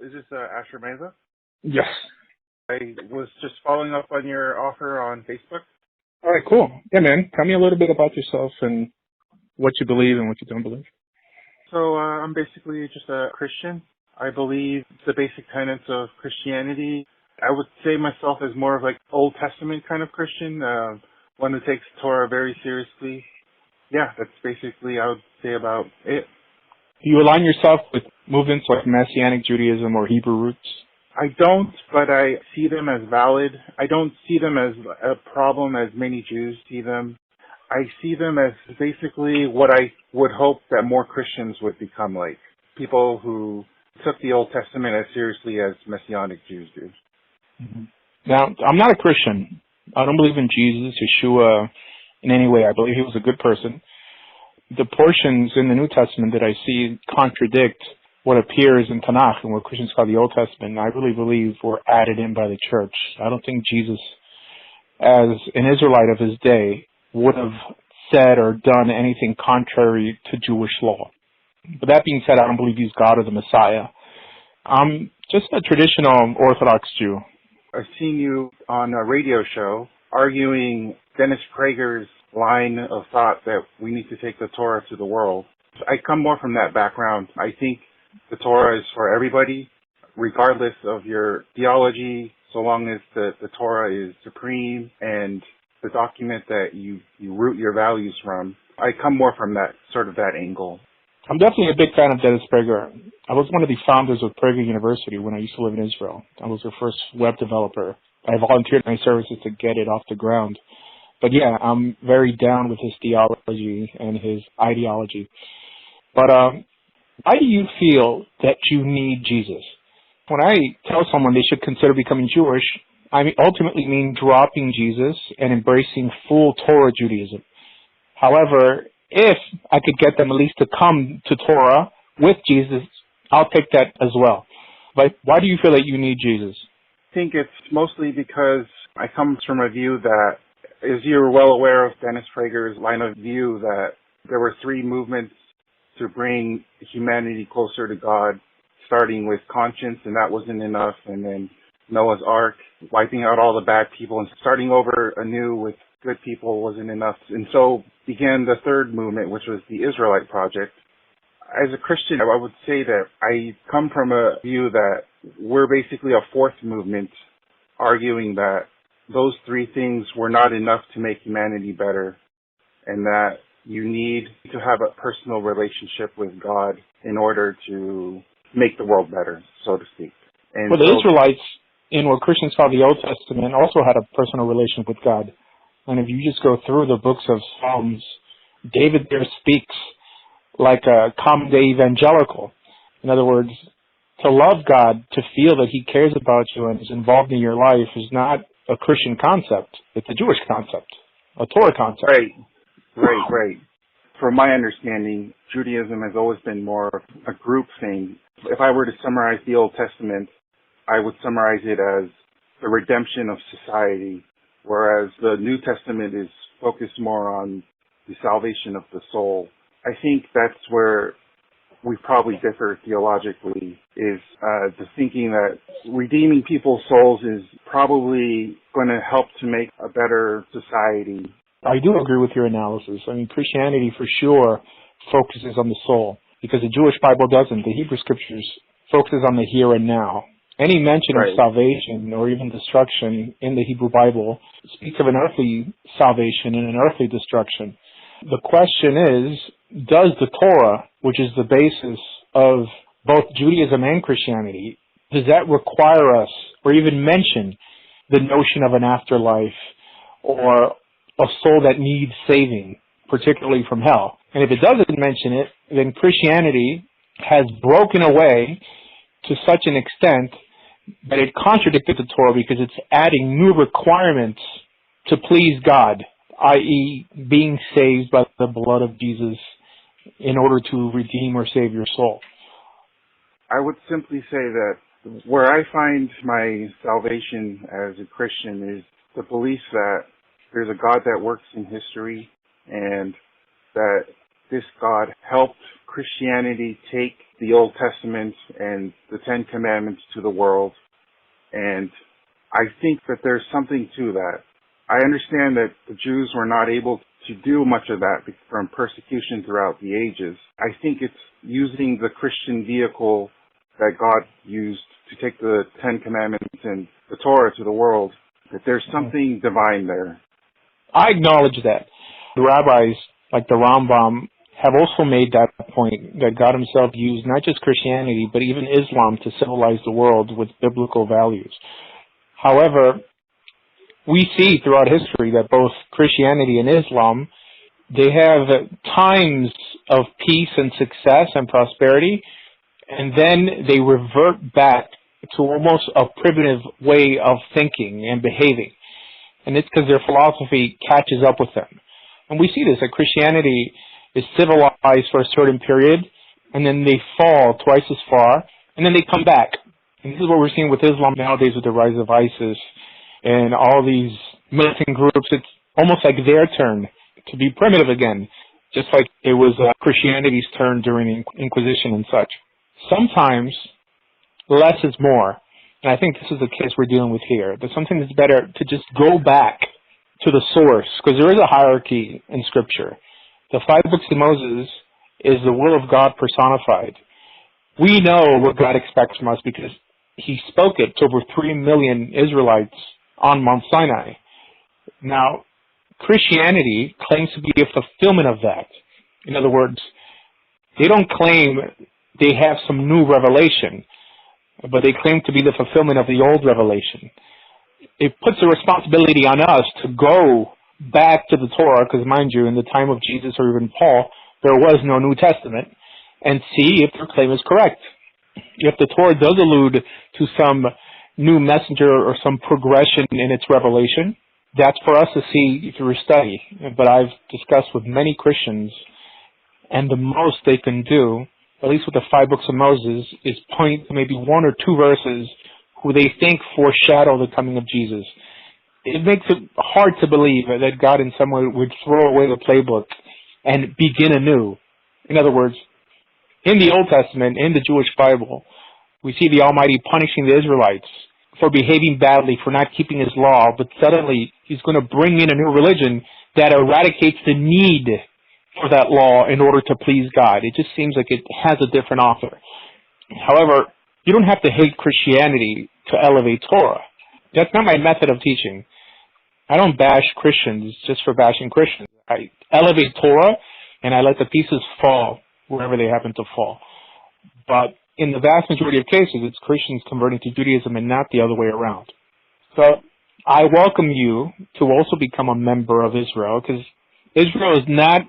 Is this Asher Meza? Yes. I was just following up on your offer on Facebook. All right, cool. Yeah, man. Tell me a little bit about yourself and what you believe and what you don't believe. So I'm basically just a Christian. I believe the basic tenets of Christianity. I would say myself as more of like Old Testament kind of Christian, one who takes Torah very seriously. Yeah, that's basically I would say about it. Do you align yourself with movements like Messianic Judaism or Hebrew roots? I don't, but I see them as valid. I don't see them as a problem as many Jews see them. I see them as basically what I would hope that more Christians would become like. People who took the Old Testament as seriously as Messianic Jews do. Mm-hmm. Now, I'm not a Christian. I don't believe in Jesus, Yeshua in any way. I believe he was a good person. The portions in the New Testament that I see contradict what appears in Tanakh and what Christians call the Old Testament, I really believe were added in by the church. I don't think Jesus, as an Israelite of his day, would have said or done anything contrary to Jewish law. But that being said, I don't believe he's God or the Messiah. I'm just a traditional Orthodox Jew. I've seen you on a radio show arguing Dennis Prager's line of thought that we need to take the Torah to the world. I come more from that background. I think the Torah is for everybody, regardless of your theology, so long as the Torah is supreme and the document that you root your values from. I come more from that angle. I'm definitely a big fan of Dennis Prager. I was one of the founders of Prager University when I used to live in Israel. I was their first web developer. I volunteered my services to get it off the ground. But yeah, I'm very down with his theology and his ideology. But why do you feel that you need Jesus? When I tell someone they should consider becoming Jewish, I ultimately mean dropping Jesus and embracing full Torah Judaism. However, if I could get them at least to come to Torah with Jesus, I'll take that as well. But why do you feel that you need Jesus? I think it's mostly because I come from a view that, as you're well aware of Dennis Prager's line of view, that there were three movements to bring humanity closer to God, starting with conscience, and that wasn't enough, and then Noah's Ark, wiping out all the bad people and starting over anew with good people wasn't enough. And so began the third movement, which was the Israelite Project. As a Christian, I would say that I come from a view that we're basically a fourth movement, arguing that those three things were not enough to make humanity better, and that you need to have a personal relationship with God in order to make the world better, so to speak. And well, the Israelites, in what Christians call the Old Testament, also had a personal relation with God. And if you just go through the books of Psalms, David there speaks like a common day evangelical. In other words, to love God, to feel that he cares about you and is involved in your life is not a Christian concept. It's a Jewish concept, a Torah concept. Right. From my understanding, Judaism has always been more of a group thing. If I were to summarize the Old Testament, I would summarize it as the redemption of society, whereas the New Testament is focused more on the salvation of the soul. I think that's where we probably differ theologically, is the thinking that redeeming people's souls is probably going to help to make a better society. I do agree with your analysis. I mean, Christianity for sure focuses on the soul, because the Jewish Bible doesn't. The Hebrew Scriptures focuses on the here and now. Any mention of salvation or even destruction in the Hebrew Bible speaks of an earthly salvation and an earthly destruction. The question is, does the Torah, which is the basis of both Judaism and Christianity, does that require us or even mention the notion of an afterlife or a soul that needs saving, particularly from hell? And if it doesn't mention it, then Christianity has broken away to such an extent that it contradicted the Torah because it's adding new requirements to please God, i.e. being saved by the blood of Jesus in order to redeem or save your soul. I would simply say that where I find my salvation as a Christian is the belief that there's a God that works in history and that this God helped Christianity take the Old Testament and the Ten Commandments to the world, and I think that there's something to that. I understand that the Jews were not able to do much of that from persecution throughout the ages. I think it's using the Christian vehicle that God used to take the Ten Commandments and the Torah to the world, that there's something divine there. I acknowledge that. The rabbis, like the Rambam, have also made that point, that God himself used not just Christianity, but even Islam to civilize the world with biblical values. However, we see throughout history that both Christianity and Islam, they have times of peace and success and prosperity, and then they revert back to almost a primitive way of thinking and behaving. And it's because their philosophy catches up with them. And we see this, that Christianity is civilized for a certain period, and then they fall twice as far, and then they come back. And this is what we're seeing with Islam nowadays with the rise of ISIS and all these militant groups. It's almost like their turn to be primitive again, just like it was Christianity's turn during the Inquisition and such. Sometimes less is more, and I think this is the case we're dealing with here. That sometimes it's better to just go back to the source, because there is a hierarchy in Scripture. The 5 books of Moses is the will of God personified. We know what God expects from us because he spoke it to over 3 million Israelites on Mount Sinai. Now, Christianity claims to be a fulfillment of that. In other words, they don't claim they have some new revelation, but they claim to be the fulfillment of the old revelation. It puts the responsibility on us to go back to the Torah, because mind you, in the time of Jesus or even Paul, there was no New Testament, and see if their claim is correct. If the Torah does allude to some new messenger or some progression in its revelation, that's for us to see through study. But I've discussed with many Christians, and the most they can do, at least with the 5 books of Moses, is point to maybe 1 or 2 verses who they think foreshadow the coming of Jesus. It makes it hard to believe that God in some way would throw away the playbook and begin anew. In other words, in the Old Testament, in the Jewish Bible, we see the Almighty punishing the Israelites for behaving badly, for not keeping his law, but suddenly he's going to bring in a new religion that eradicates the need for that law in order to please God. It just seems like it has a different author. However, you don't have to hate Christianity to elevate Torah. That's not my method of teaching. I don't bash Christians just for bashing Christians. I elevate Torah, and I let the pieces fall wherever they happen to fall. But in the vast majority of cases, it's Christians converting to Judaism and not the other way around. So I welcome you to also become a member of Israel, because Israel is not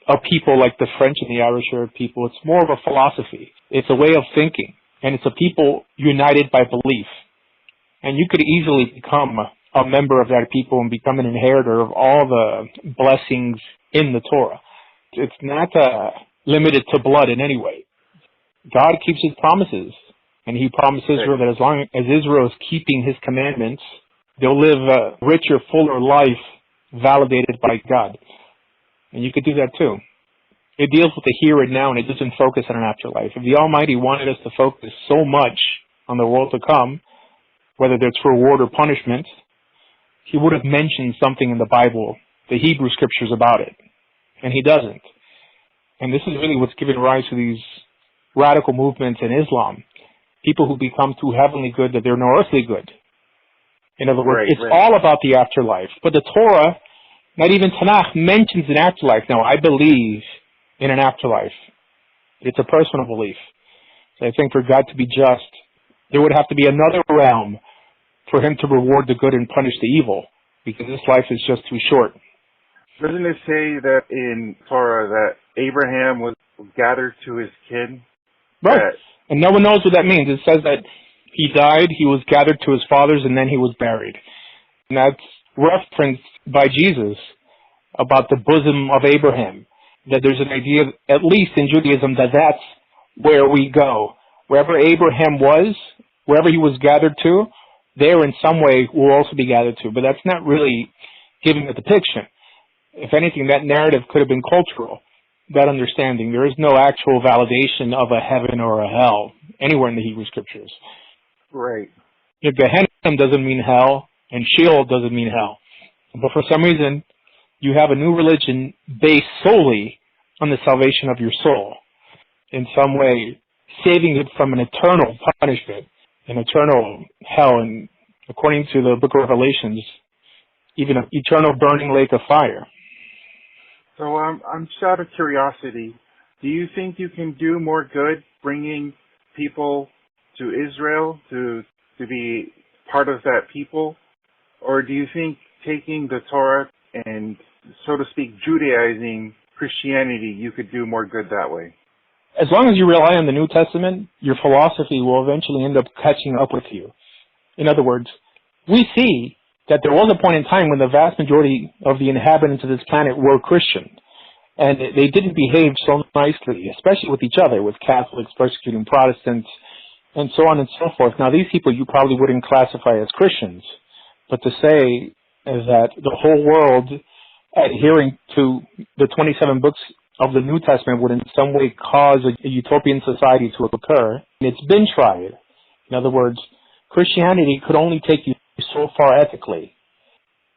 a people like the French and the Irish Arab people. It's more of a philosophy. It's a way of thinking, and it's a people united by belief. And you could easily become a member of that people and become an inheritor of all the blessings in the Torah. It's not limited to blood in any way. God keeps his promises, and he promised Israel that as long as Israel is keeping his commandments, they'll live a richer, fuller life validated by God. And you could do that too. It deals with the here and now, and it doesn't focus on an afterlife. If the Almighty wanted us to focus so much on the world to come, whether that's reward or punishment, he would have mentioned something in the Bible, the Hebrew scriptures about it. And he doesn't. And this is really what's giving rise to these radical movements in Islam. People who become too heavenly good that they're no earthly good. In other words, it's all about the afterlife. But the Torah, not even Tanakh, mentions an afterlife. Now, I believe in an afterlife. It's a personal belief. So I think for God to be just, there would have to be another realm for him to reward the good and punish the evil, because this life is just too short. Doesn't it say that in Torah that Abraham was gathered to his kin? Right. And no one knows what that means. It says that he died, he was gathered to his fathers, and then he was buried. And that's referenced by Jesus about the bosom of Abraham, that there's an idea, at least in Judaism, that that's where we go. Wherever Abraham was, wherever he was gathered to, there in some way we'll also be gathered to. But that's not really giving a depiction. If anything, that narrative could have been cultural. that understanding. There is no actual validation of a heaven or a hell anywhere in the Hebrew Scriptures. Right. Gehenna doesn't mean hell, and Sheol doesn't mean hell. But for some reason, you have a new religion based solely on the salvation of your soul, in some way saving it from an eternal punishment, an eternal hell, and according to the book of Revelations, even an eternal burning lake of fire. So I'm just out of curiosity, do you think you can do more good bringing people to Israel to be part of that people? Or do you think taking the Torah and, so to speak, Judaizing Christianity, you could do more good that way? As long as you rely on the New Testament, your philosophy will eventually end up catching up with you. In other words, we see that there was a point in time when the vast majority of the inhabitants of this planet were Christian. And they didn't behave so nicely, especially with each other, with Catholics persecuting Protestants, and so on and so forth. Now, these people you probably wouldn't classify as Christians. But to say that the whole world adhering to the 27 books of the New Testament would in some way cause a utopian society to occur, it's been tried. In other words, Christianity could only take you so far ethically.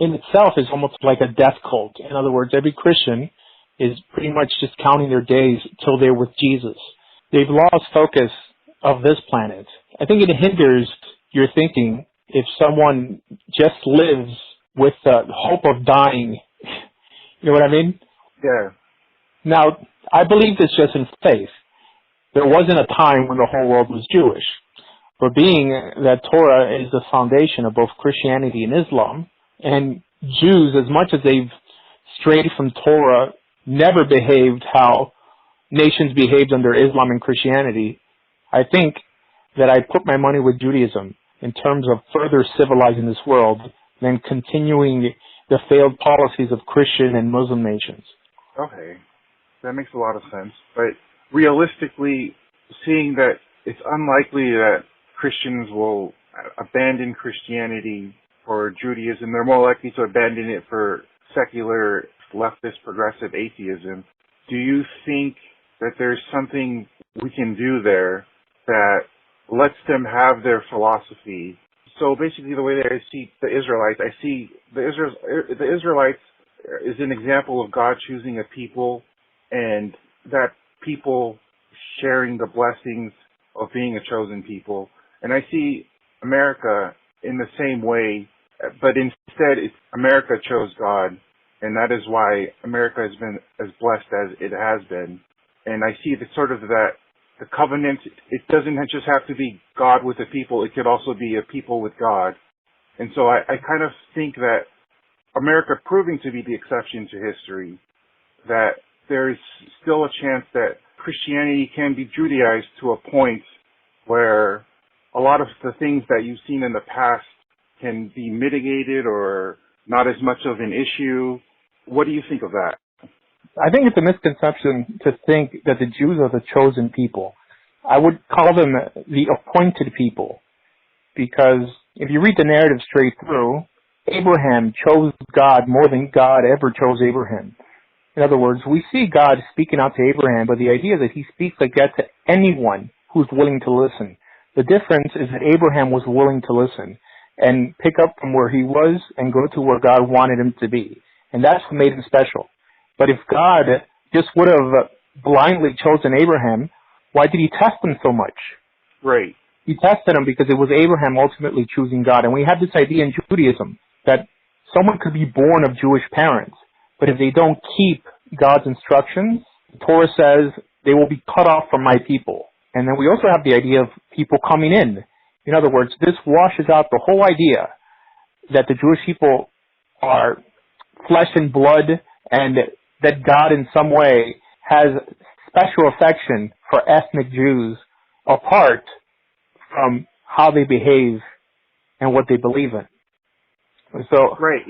In itself is almost like a death cult. In other words, every Christian is pretty much just counting their days till they're with Jesus. They've lost focus of this planet. I think it hinders your thinking if someone just lives with the hope of dying. You know what I mean? Yeah. Now, I believe this just in faith. There wasn't a time when the whole world was Jewish. But being that Torah is the foundation of both Christianity and Islam, and Jews, as much as they've strayed from Torah, never behaved how nations behaved under Islam and Christianity, I think that I put my money with Judaism in terms of further civilizing this world than continuing the failed policies of Christian and Muslim nations. Okay. That makes a lot of sense. But realistically, seeing that it's unlikely that Christians will abandon Christianity for Judaism, they're more likely to abandon it for secular, leftist, progressive atheism. Do you think that there's something we can do there that lets them have their philosophy? So basically the way that I see the Israelites, I see the Israelites is an example of God choosing a people and that people sharing the blessings of being a chosen people. And I see America in the same way, but instead America chose God, and that is why America has been as blessed as it has been. And I see the covenant, it doesn't just have to be God with the people, it could also be a people with God. And so I kind of think that America proving to be the exception to history, that there's still a chance that Christianity can be Judaized to a point where a lot of the things that you've seen in the past can be mitigated or not as much of an issue. What do you think of that? I think it's a misconception to think that the Jews are the chosen people. I would call them the appointed people, because if you read the narrative straight through, Abraham chose God more than God ever chose Abraham. In other words, we see God speaking out to Abraham, but the idea is that he speaks like that to anyone who's willing to listen. The difference is that Abraham was willing to listen and pick up from where he was and go to where God wanted him to be. And that's what made him special. But if God just would have blindly chosen Abraham, why did he test him so much? Right. He tested him because it was Abraham ultimately choosing God. And we have this idea in Judaism that someone could be born of Jewish parents, but if they don't keep God's instructions, the Torah says they will be cut off from my people. And then we also have the idea of people coming in. In other words, this washes out the whole idea that the Jewish people are flesh and blood and that God in some way has special affection for ethnic Jews apart from how they behave and what they believe in. So, right.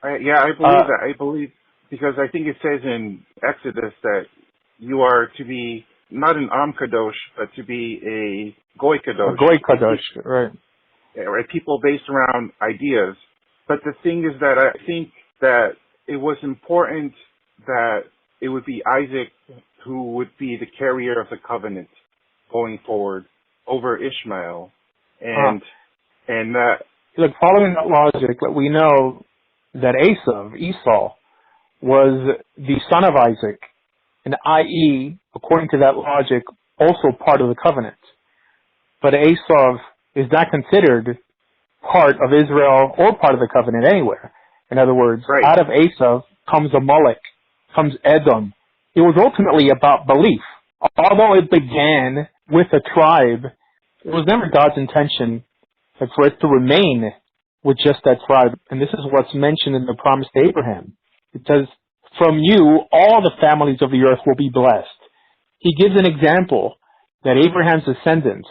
I believe that. I believe because I think it says in Exodus that you are to be not an Am Kadosh, but to be a Goy Kadosh. A Goy Kadosh, right. Yeah, right. People based around ideas. But the thing is that I think that it was important that it would be Isaac who would be the carrier of the covenant going forward over Ishmael. And that... Look, following that logic, we know that Esau, was the son of Isaac, and i.e., according to that logic, also part of the covenant. But Esau is not considered part of Israel or part of the covenant anywhere. In other words, out of Esau comes Amalek, comes Edom. It was ultimately about belief. Although it began with a tribe, it was never God's intention for it to remain with just that tribe. And this is what's mentioned in the promise to Abraham. It says, from you, all the families of the earth will be blessed. He gives an example that Abraham's descendants,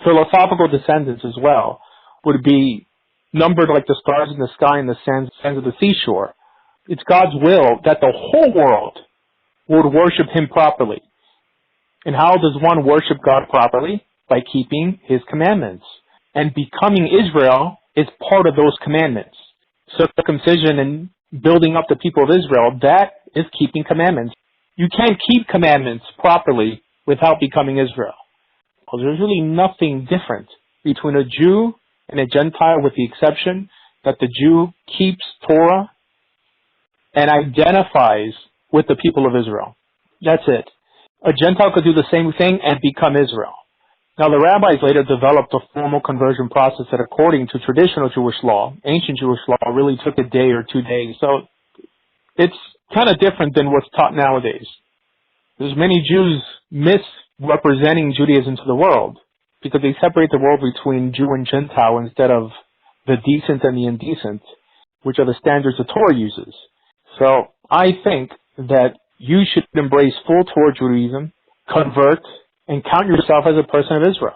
philosophical descendants as well, would be numbered like the stars in the sky and the sands of the seashore. It's God's will that the whole world would worship Him properly. And how does one worship God properly? By keeping His commandments. And becoming Israel is part of those commandments. Circumcision and building up the people of Israel, that is keeping commandments. You can't keep commandments properly without becoming Israel. Because there's really nothing different between a Jew and a Gentile, with the exception that the Jew keeps Torah and identifies with the people of Israel. That's it. A Gentile could do the same thing and become Israel. Now, the rabbis later developed a formal conversion process that, according to traditional Jewish law, ancient Jewish law, really took a day or 2 days. So it's kind of different than what's taught nowadays. There's many Jews misrepresenting Judaism to the world because they separate the world between Jew and Gentile instead of the decent and the indecent, which are the standards the Torah uses. So I think that you should embrace full Torah Judaism, convert, and count yourself as a person of Israel.